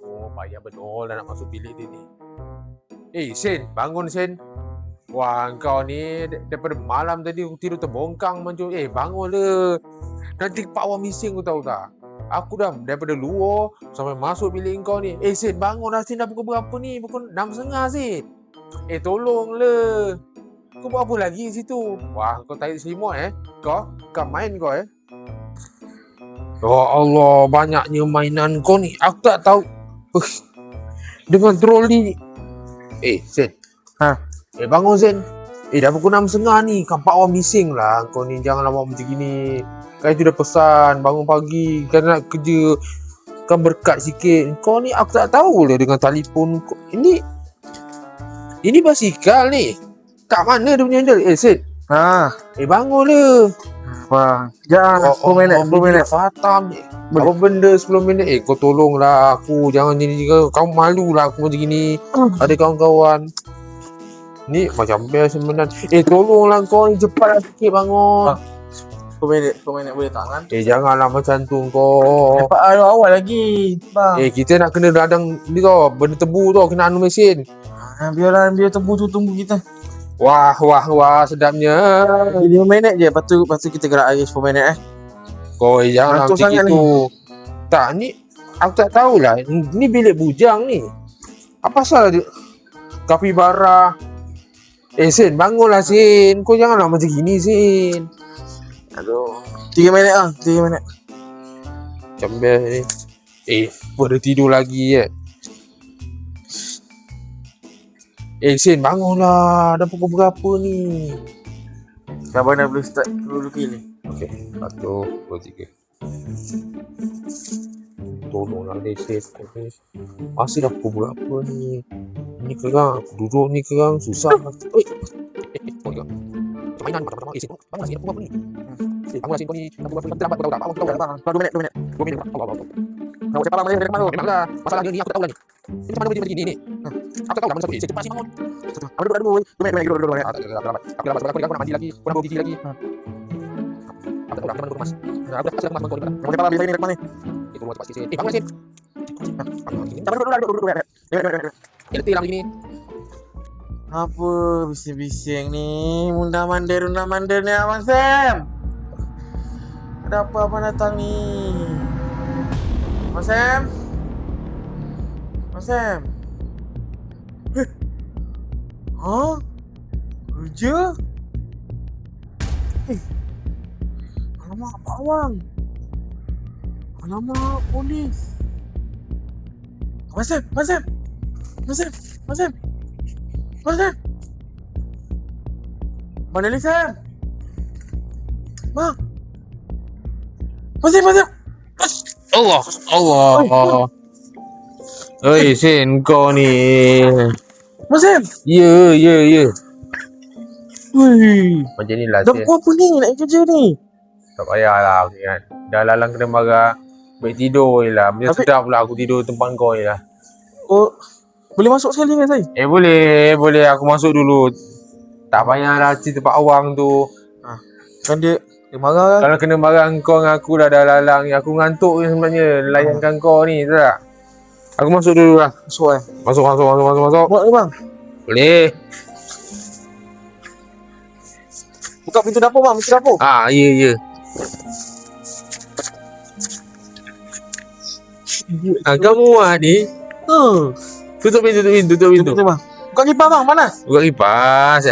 Oh, payah betul dah nak masuk bilik dia ni. Sen, bangun Sen. Wah, kau ni daripada malam tadi aku tidur terbongkang macam. Bangun le. Nanti Pak Wan bising kau tahu tak? Aku dah daripada luar sampai masuk bilik kau ni. Sen, bangun dah Sen, dah pukul berapa ni? Pukul 6.30 Sen. Tolong le. Kau buat apa lagi situ? Wah, kau tarik selimut Kau main kau Ya Allah, banyaknya mainan kau ni. Aku tak tahu. Dengan troli ni. Sen. Bangun Sen. Dah pukul 6.30 ni. Kan Pak Wan bising lah. Kau ni janganlah buat macam gini. Kan itu dah pesan. Bangun pagi. Kan nak kerja. Kan berkat sikit. Kau ni aku tak tahu lah dengan telefon kau. Ini basikal ni. Kat mana dia punya handle? Sen. Bangun lah. Wah, jangan 10 minit. Fatam ni. Apa benda 10 minit? Kau tolonglah aku. Jangan jadi kau malu lah aku macam gini. Ada kawan-kawan. Ni macam best sebenarnya. Tolonglah kau ni, cepatlah sikit bangun. 10 minit boleh tak kan? Janganlah macam tu kau. Cepat awal lagi, bang. Kita nak kena radang ni tau. Benda tebu tau, kena anu mesin. Biar tebu tu tunggu kita. Wah, sedapnya. 5 minit je, lepas tu kita gerak lagi 10 minit Kau janganlah macam gitu. Tak, ni aku tak tahulah. Ni bilik bujang ni. Apa pasal dia? Kapibara. Sen, bangunlah Sen. Kau janganlah macam gini Sen. Aduh. 3 minit 3 minit. Macam best ni. Pada tidur lagi Sen, bangunlah. Dah pukul berapa ni? Sabar dah boleh start dulu ni. Okey, 1, 2, 3. Tolonglah Sen. Masih dah pukul berapa ni? Ni kerang. Aku duduk ni kerang. Susah. Mainan pertama-tama. Sen, bangunlah Sen. Dah pukul berapa ni? Bangunlah Sen, kau ni. Dah pukul berapa? Terlambat kau tahu tak? Tahu tak? 2 minit. 2 minit. Allah. Nak cepat bangun dari mana? Memanglah. Masalahnya ni aku tak tahu lah ni. Ini macam mana boleh begini ni? Aku tak tahu lah mana satu. Sen, cepat Sen, bangun. Duduk. 2 minit. Tak lambat. Aku lambat sebab aku nak mandi lagi. Aku nak bawa gigi lagi. Aku tak tahu lah macam mana aku kemas. Aku dah kasih kemas kau ni. Mau cepat habis ni dekat mana? Itu luar cepat sikit Sen. Bangun Sen. Duduk. Letih lah begini. Apa bising-bising ni? Undang mandir ni Abang Sam. Ada apa abang datang ni? Abang Sam? Abang Sam? Kerja? Alamak, Pak Awang. Alamak, polis. Abang Sam? Mana ni Sam? Bang. Masih. Allah. Sen, kau ni. Masih. Ya. Wih. Macam ni lah Dah Sen. pukul apa ni nak kerja ni? Tak payahlah kan. Dah lalang kena marah. Baik tidur je lah. Macam sedap pula aku tidur tempat kau je lah. Oh, boleh masuk sekali kan saya? Boleh. Aku masuk dulu. Tak payahlah cerita Pak Awang tu. Kan dia marah kan? Kalau kena marah kau dengan aku dah lalang ni. Aku ngantuk je sebenarnya. Layankan kau ni, tahu tak? Aku masuk dulu lah. Masuk. Masuk. Buat ke bang? Boleh. Buka pintu dapur bang, pintu dapur. Ya. Kamu ni. Tutup pintu. Bang. Buka kipas bang, panas. Buka kipas.